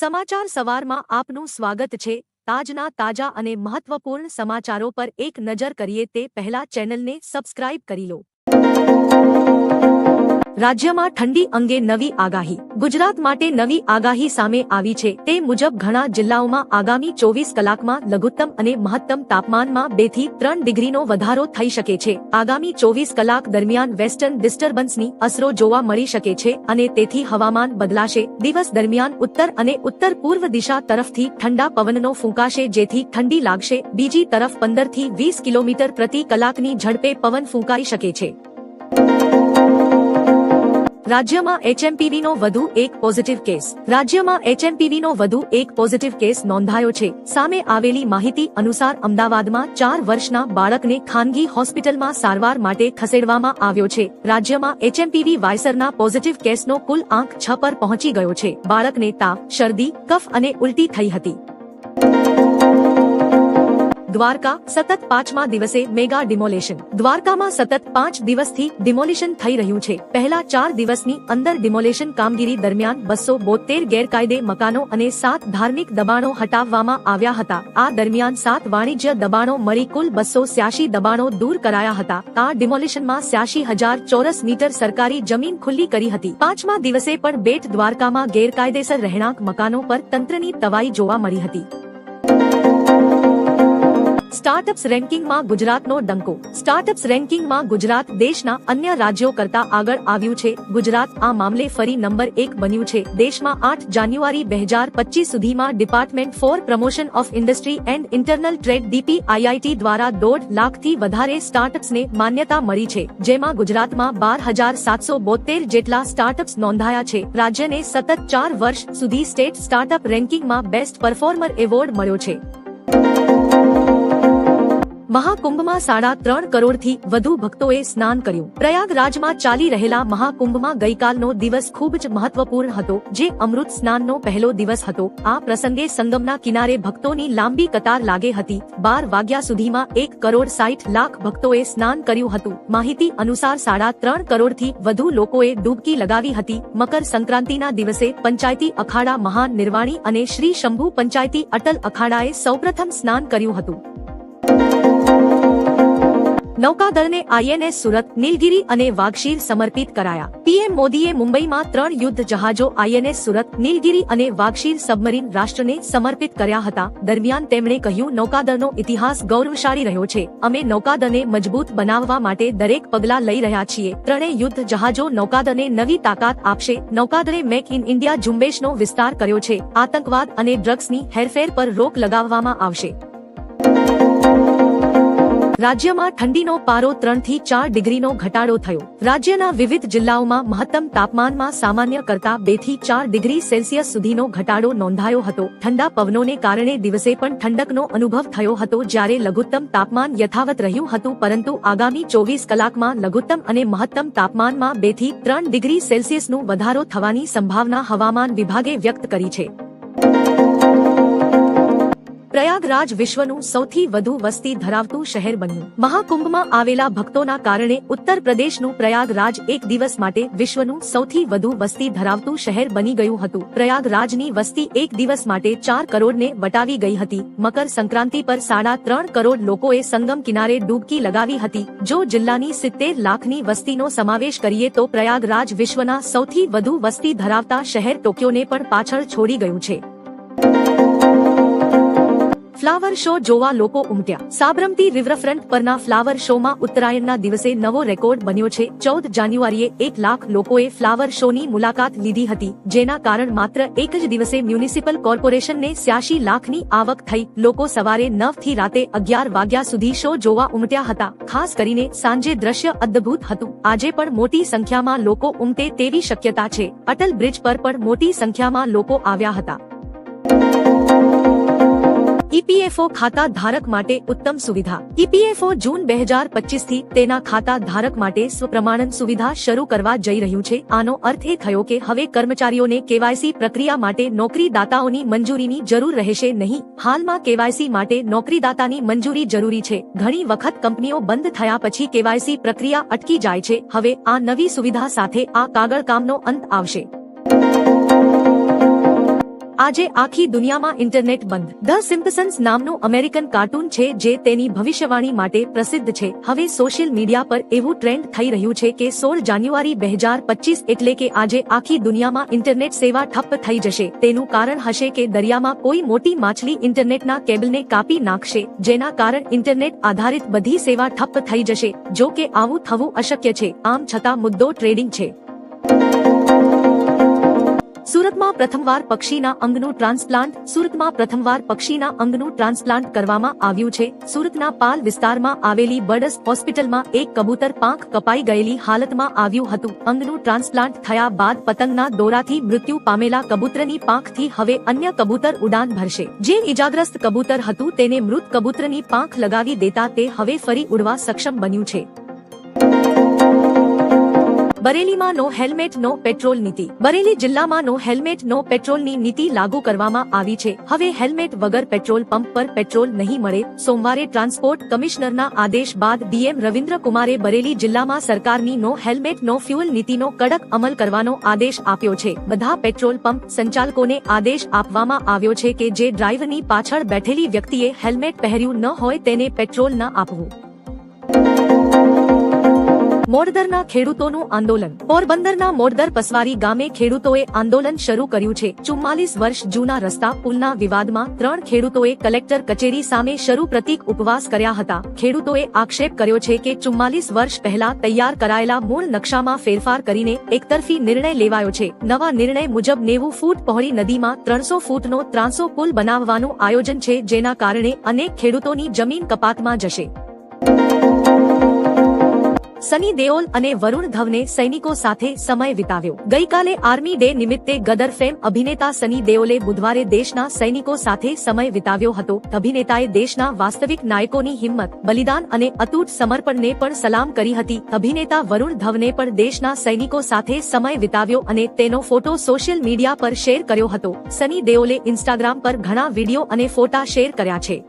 સમાચાર સવારમાં આપનું સ્વાગત છે। તાજના તાજા અને મહત્વપૂર્ણ સમાચારો પર એક નજર કરીએ તે પહેલા ચેનલને સબસ્ક્રાઇબ કરી લો। રાજ્યમાં ઠંડી અંગે નવી આગાહી। ગુજરાત માટે નવી આગાહી સામે આવી છે। તે મુજબ ઘણા જિલ્લાઓમાં આગામી 24 કલાકમાં લઘુત્તમ અને મહત્તમ તાપમાનમાં 2 થી 3 ડિગ્રીનો વધારો થઈ શકે છે। આગામી 24 કલાક દરમિયાન વેસ્ટર્ન ડિસ્ટર્બન્સની અસરો જોવા મળી શકે છે અને તેથી હવામાન બદલાશે। દિવસ દરમિયાન ઉત્તર અને ઉત્તર પૂર્વ દિશા તરફથી ઠંડા પવનનો ફૂંકાશે જેથી ઠંડી લાગશે। બીજી તરફ 15 થી 20 કિલોમીટર પ્રતિ કલાકની ઝડપે પવન ફૂંકાઈ શકે છે। રાજ્યમાં એચએમપીવીનો વધુ એક પોઝિટિવ કેસ। રાજ્યમાં એચએમપીવીનો વધુ એક પોઝિટિવ કેસ નોંધાયો છે। સામે આવેલી માહિતી અનુસાર અમદાવાદમાં 4 વર્ષના બાળકને ખાનગી હોસ્પિટલમાં સારવાર માટે ખસેડવામાં આવ્યો છે। રાજ્યમાં એચએમપીવી વાયરસના પોઝિટિવ કેસનો કુલ આંક 6 પર પહોંચી ગયો છે। બાળકને તાવ, શરદી, કફ અને ઉલટી થઈ હતી। દ્વારકા સતત 5મા દિવસે મેગા ડિમોલેશન। દ્વારકામાં સતત 5 દિવસથી ડિમોલિશન થઈ રહ્યું છે। પહેલા 4 દિવસની અંદર ડિમોલેશન કામગીરી દરમિયાન 272 ગેરકાયદે મકાનો અને 7 ધાર્મિક દબાણો હટાવવામાં આવ્યા હતા। આ દરમિયાન 7 વાણિજ્ય દબાણો મળી કુલ 286 દબાણો દૂર કરાયા હતા। આ ડિમોલિશનમાં 86,000 ચોરસ મીટર સરકારી જમીન ખુલ્લી કરી હતી। 5મા દિવસે પણ બેટ દ્વારકામાં ગેરકાયદેસર રહેણાંક મકાનો પર તંત્રની તવાઈ જોવા મળી હતી। સ્ટાર્ટઅપ્સ રેન્કિંગમાં ગુજરાતનો ડંકો। સ્ટાર્ટઅપ્સ રેન્કિંગમાં ગુજરાત દેશના અન્ય રાજ્યો કરતા આગળ આવ્યું છે। ગુજરાત આ મામલે ફરી નંબર 1 બન્યું છે। દેશમાં 8 જાન્યુઆરી 2025 સુધીમાં department four promotion of industry and internal trade DPIIT દ્વારા 1.5 લાખથી વધારે સ્ટાર્ટઅપ્સને માન્યતા મળી છે, જેમાં ગુજરાતમાં 12,772 જેટલા સ્ટાર્ટઅપ્સ નોંધાયા છે। રાજ્યને સતત 4 વર્ષ સુધી સ્ટેટ સ્ટાર્ટઅપ રેન્કિંગમાં બેસ્ટ પરફોર્મર એવોર્ડ મળ્યો છે। મહાકુંભમાં 3.5 કરોડથી વધુ ભક્તોએ સ્નાન કર્યું। પ્રયાગરાજમાં ચાલી રહેલા મહાકુંભમાં ગઈકાલનો દિવસ ખૂબ જ મહત્વપૂર્ણ હતો, જે અમૃત સ્નાનનો પહેલો દિવસ હતો। આ પ્રસંગે સંગમના કિનારે ભક્તોની લાંબી કતાર લાગી હતી। 12 વાગ્યા સુધીમાં 1 કરોડ 60 લાખ ભક્તોએ સ્નાન કર્યું હતું। માહિતી અનુસાર 3.5 કરોડથી વધુ લોકોએ ડૂબકી લગાવી હતી। મકર સંક્રાંતિના દિવસે પંચાયતી અખાડા મહાન નિર્વાણી અને શ્રી શંભુ પંચાયતી અટલ અખાડાએ સૌપ્રથમ સ્નાન કર્યું હતું। નૌકાદળને INS સુરત, નીલગિરી અને વાઘશીર સમર્પિત કરાયા। પીએમ મોદીએ મુંબઈમાં 3 યુદ્ધ જહાજો INS સુરત, નીલગિરી અને વાઘશીર સબમરીન રાષ્ટ્રને સમર્પિત કર્યા હતા। દરમિયાન તેમણે કહ્યું, નૌકાદળનો ઇતિહાસ ગૌરવશાળી રહ્યો છે। અમે નૌકાદળને મજબૂત બનાવવા માટે દરેક પગલાં લઈ રહ્યા છીએ। 3 યુદ્ધ જહાજો નૌકાદળને નવી તાકાત આપશે। નૌકાદળે મેક ઇન ઇન્ડિયા ઝુંબેશનો વિસ્તાર કર્યો છે। આતંકવાદ અને ડ્રગ્સની હેરફેર પર રોક લગાવવામાં આવશે। રાજ્યમાં ઠંડીનો પારો 3 થી 4 ડિગ્રીનો ઘટાડો થયો। રાજ્યના વિવિધ જિલ્લાઓમાં મહત્તમ તાપમાનમાં સામાન્ય કરતા 2 થી 4 ડિગ્રી સેલ્સિયસ સુધીનો ઘટાડો નોંધાયો હતો। ઠંડા પવનોને કારણે દિવસે પણ ઠંડકનો અનુભવ થયો હતો, જ્યારે લઘુત્તમ તાપમાન યથાવત રહ્યું હતું, પરંતુ આગામી 24 કલાકમાં લઘુત્તમ અને મહત્તમ તાપમાનમાં 2 થી 3 ડિગ્રી સેલ્સિયસનો વધારો થવાની સંભાવના હવામાન વિભાગે વ્યક્ત કરી છે। પ્રયાગરાજ વિશ્વનું સૌથી વધુ વસ્તી ધરાવતું શહેર બન્યું। મહાકુંભમાં આવેલા ભક્તોના કારણે ઉત્તર પ્રદેશનું પ્રયાગરાજ એક દિવસ માટે વિશ્વનું સૌથી વધુ વસ્તી ધરાવતું શહેર બની ગયું હતું। પ્રયાગરાજની વસ્તી એક દિવસ માટે 4 કરોડને વટાવી ગઈ હતી। મકર સંક્રાંતિ પર 3.5 કરોડ લોકોએ સંગમ કિનારે ડૂબકી લગાવી હતી। જો જિલ્લાની 70 લાખની વસ્તીનો સમાવેશ કરીએ તો પ્રયાગરાજ વિશ્વના સૌથી વધુ વસ્તી ધરાવતા શહેર ટોક્યોને પણ પાછળ છોડી ગયું છે। ફ્લાવર શો જોવા લોકો ઉમટ્યા। સાબરમતી રિવરફ્રન્ટ પરના ફ્લાવર શોમાં ઉત્તરાયણના દિવસે નવો રેકોર્ડ બન્યો છે। 14 જાન્યુઆરીએ 1 લાખ લોકોએ ફ્લાવર શોની મુલાકાત લીધી હતી, જેના કારણ માત્ર એક જ દિવસે મ્યુનિસિપલ કોર્પોરેશનને 86 લાખની આવક થઈ। લોકો સવારે 9 થી રાતે 11 વાગ્યા સુધી શો જોવા ઉમટ્યા હતા। ખાસ કરીને સાંજે દ્રશ્ય અદ્ભુત હતું। આજે પણ મોટી સંખ્યામાં લોકો ઉમટે તેવી શક્યતા છે। અટલ બ્રિજ પર પણ મોટી સંખ્યામાં લોકો આવ્યા હતા। EPFO ખાતા ધારક માટે ઉત્તમ સુવિધા। EPFO જૂન 2025 થી તેના ખાતા ધારક માટે સ્વપ્રમાણન સુવિધા શરૂ કરવા જઈ રહ્યું છે। આનો અર્થ એ થયો કે હવે કર્મચારીઓને KYC પ્રક્રિયા માટે નોકરીદાતાઓની મંજૂરીની જરૂર રહેશે નહીં। હાલમાં KYC માટે નોકરીદાતાની મંજૂરી જરૂરી છે। ઘણી વખત કંપનીઓ બંધ થયા પછી KYC પ્રક્રિયા અટકી જાય છે। હવે આ નવી સુવિધા સાથે આ કાગળ કામનો અંત આવશે। આજે આખી દુનિયામાં ઇન્ટરનેટ બંધ. ધ સિમ્પસન્સ નામનું અમેરિકન કાર્ટૂન છે જે તેની ભવિષ્યવાણી માટે પ્રસિદ્ધ છે. હવે સોશિયલ મીડિયા પર એવું ટ્રેન્ડ થઈ રહ્યું છે કે 16 જાન્યુઆરી 2025 એટલે કે આજે આખી દુનિયામાં ઇન્ટરનેટ સેવા ઠપ્પ થઈ જશે. તેનું કારણ હશે કે દરિયામાં કોઈ મોટી માછલી ઇન્ટરનેટના કેબલને કાપી નાખશે, જેના કારણ ઇન્ટરનેટ આધારિત બધી સેવા ઠપ્પ થઈ જશે. જો કે આવું થવું અશક્ય છે. આમ છતાં મુદ્દો ટ્રેડિંગ છે. સુરતમાં પ્રથમવાર પક્ષીના અંગનું ટ્રાન્સપ્લાન્ટ. સુરતમાં પ્રથમવાર પક્ષીના અંગનું ટ્રાન્સપ્લાન્ટ કરવામાં આવ્યું છે. સુરતના પાલ વિસ્તારમાં આવેલી બર્ડસ હોસ્પિટલમાં એક કબૂતર પાંખ કપાઈ ગયેલી હાલતમાં આવ્યું હતું. અંગનું ટ્રાન્સપ્લાન્ટ થયા બાદ પતંગના દોરાથી મૃત્યુ પામેલા કબૂતરની પાંખથી હવે અન્ય કબૂતર ઉડાન ભરશે. જે ઇજાગ્રસ્ત કબૂતર હતું તેને મૃત કબૂતરની પાંખ લગાવી દેતા તે હવે ફરી ઉડવા સક્ષમ બન્યું છે. બરેલીમાં નો હેલ્મેટ નો પેટ્રોલ નીતિ. બરેલી જિલ્લામાં નો હેલ્મેટ નો પેટ્રોલની નીતિ લાગુ કરવામાં આવી છે. હવે હેલ્મેટ વગર પેટ્રોલ પંપ પર પેટ્રોલ નહીં મળે. સોમવારે ટ્રાન્સપોર્ટ કમિશનરના આદેશ બાદ ડીએમ રવિન્દ્ર કુમારે બરેલી જિલ્લામાં સરકારની નો હેલ્મેટ નો ફ્યુઅલ નીતિનો કડક અમલ કરવાનો આદેશ આપ્યો છે. બધા પેટ્રોલ પંપ સંચાલકોને આદેશ આપવામાં આવ્યો છે કે જે ડ્રાઈવરની પાછળ બેઠેલી વ્યક્તિએ હેલ્મેટ પહેર્યું ન હોય તેને પેટ્રોલ ન આપવું. મોડદરના ખેડૂતોનું આંદોલન. પોરબંદરના મોડદર પસવારી ગામે ખેડૂતોએ આંદોલન શરૂ કર્યું છે. 44 વર્ષ જૂના રસ્તા પુલના વિવાદમાં 3 ખેડૂતોએ કલેક્ટર કચેરી સામે શરૂ પ્રતીક ઉપવાસ કર્યા હતા. ખેડૂતોએ આક્ષેપ કર્યો છે કે 44 વર્ષ પહેલા તૈયાર કરાયેલા મૂળ નકશામાં ફેરફાર કરીને એકતરફી નિર્ણય લેવાયો છે. નવા નિર્ણય મુજબ 90 ફૂટ પહોળી નદીમાં 300 ફૂટનો ત્રાંસો પુલ બનાવવાનું આયોજન છે, જેના કારણે અનેક ખેડૂતોની જમીન કપાતમાં જશે. સની દેઓલ અને વરુણ ધવને સૈનિકો સાથે સમય વિતાવ્યો. ગઈકાલે આર્મી ડે નિમિત્તે ગદર ફેમ અભિનેતા સની દેઓલે બુધવારે દેશના સૈનિકો સાથે સમય વિતાવ્યો હતો. અભિનેતાએ દેશના વાસ્તવિક નાયકોની હિંમત, બલિદાન અને અતૂટ સમર્પણને પણ સલામ કરી હતી. અભિનેતા વરુણ ધવને પણ દેશના સૈનિકો સાથે સમય વિતાવ્યો અને તેનો ફોટો સોશિયલ મીડિયા પર શેર કર્યો હતો. સની દેઓલે ઇન્સ્ટાગ્રામ પર ઘણા વિડીયો અને ફોટા શેર કર્યા છે.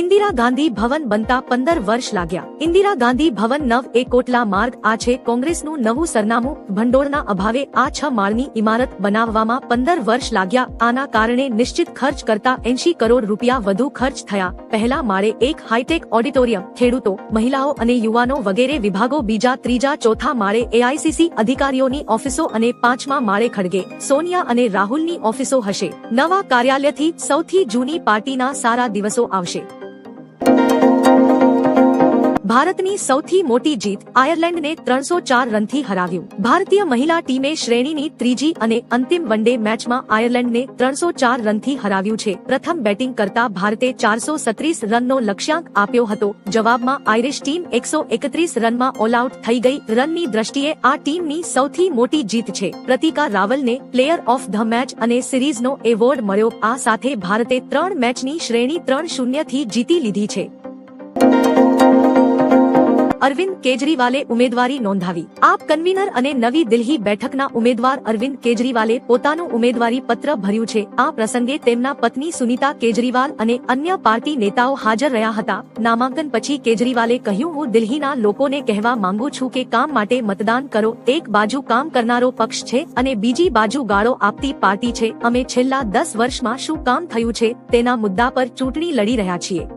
ઇન્દિરા ગાંધી ભવન બનતા 15 વર્ષ લાગ્યા. ઇન્દિરા ગાંધી ભવન 9 કોટલા માર્ગ આ છે કોંગ્રેસનું નવું સરનામું. ભંડોળના અભાવે આ 6 માળની ઇમારત બનાવવામાં 15 વર્ષ લાગ્યા. આના કારણે નિશ્ચિત ખર્ચ કરતા 80 કરોડ રૂપિયા વધુ ખર્ચ થયા. પહેલા માળે એક હાઈટેક ઓડિટોરિયમ, ખેડૂતો, મહિલાઓ અને યુવાનો વગેરે વિભાગો, બીજા, ત્રીજા, ચોથા માળે એઆઈસીસી અધિકારીઓની ઓફિસો અને 5મા માળે ખડગે, સોનિયા અને રાહુલની ઓફિસો હશે. નવા કાર્યાલયથી સૌથી જૂની પાર્ટીના સારા દિવસો આવશે. ભારતની સૌથી મોટી જીત. આયર્લેન્ડને 304 રનથી હરાવ્યું. ભારતીય મહિલા ટીમે શ્રેણીની ત્રીજી અને અંતિમ વનડે મેચમાં આયર્લેન્ડને 304 રનથી હરાવ્યું છે. પ્રથમ બેટિંગ કરતા ભારતે 436 રનનો લક્ષ્યાંક આપ્યો હતો. જવાબમાં આયરિશ ટીમ 131 રનમાં ઓલ આઉટ થઈ ગઈ. રનની દ્રષ્ટિએ આ ટીમની સૌથી મોટી જીત છે. Pratika રાવલને player of the match અને સિરીઝનો એવોર્ડ મળ્યો. આ સાથે ભારતે 3 મેચની શ્રેણી 3-0 થી જીતી લીધી છે. અરવિંદ કેજરીવાલે ઉમેદવારી નોંધાવી. આપ કન્વીનર અને નવી દિલ્હી બેઠકના ઉમેદવાર અરવિંદ કેજરીવાલે પોતાનું ઉમેદવારી પત્ર ભર્યું છે. આ પ્રસંગે તેમના પત્ની સુનીતા કેજરીવાલ અને અન્ય પાર્ટી નેતાઓ હાજર રહ્યા હતા. નામાંકન પછી કેજરીવાલે કહ્યું, હું દિલ્હીના લોકોને કહેવા માંગુ છું કે કામ માટે મતદાન કરો. એક બાજુ કામ કરનારો પક્ષ છે અને બીજી બાજુ ગાળો આપતી પાર્ટી છે. અમે છેલ્લા 10 વર્ષમાં શું કામ થયું છે તેના મુદ્દા પર ચૂંટણી લડી રહ્યા છીએ.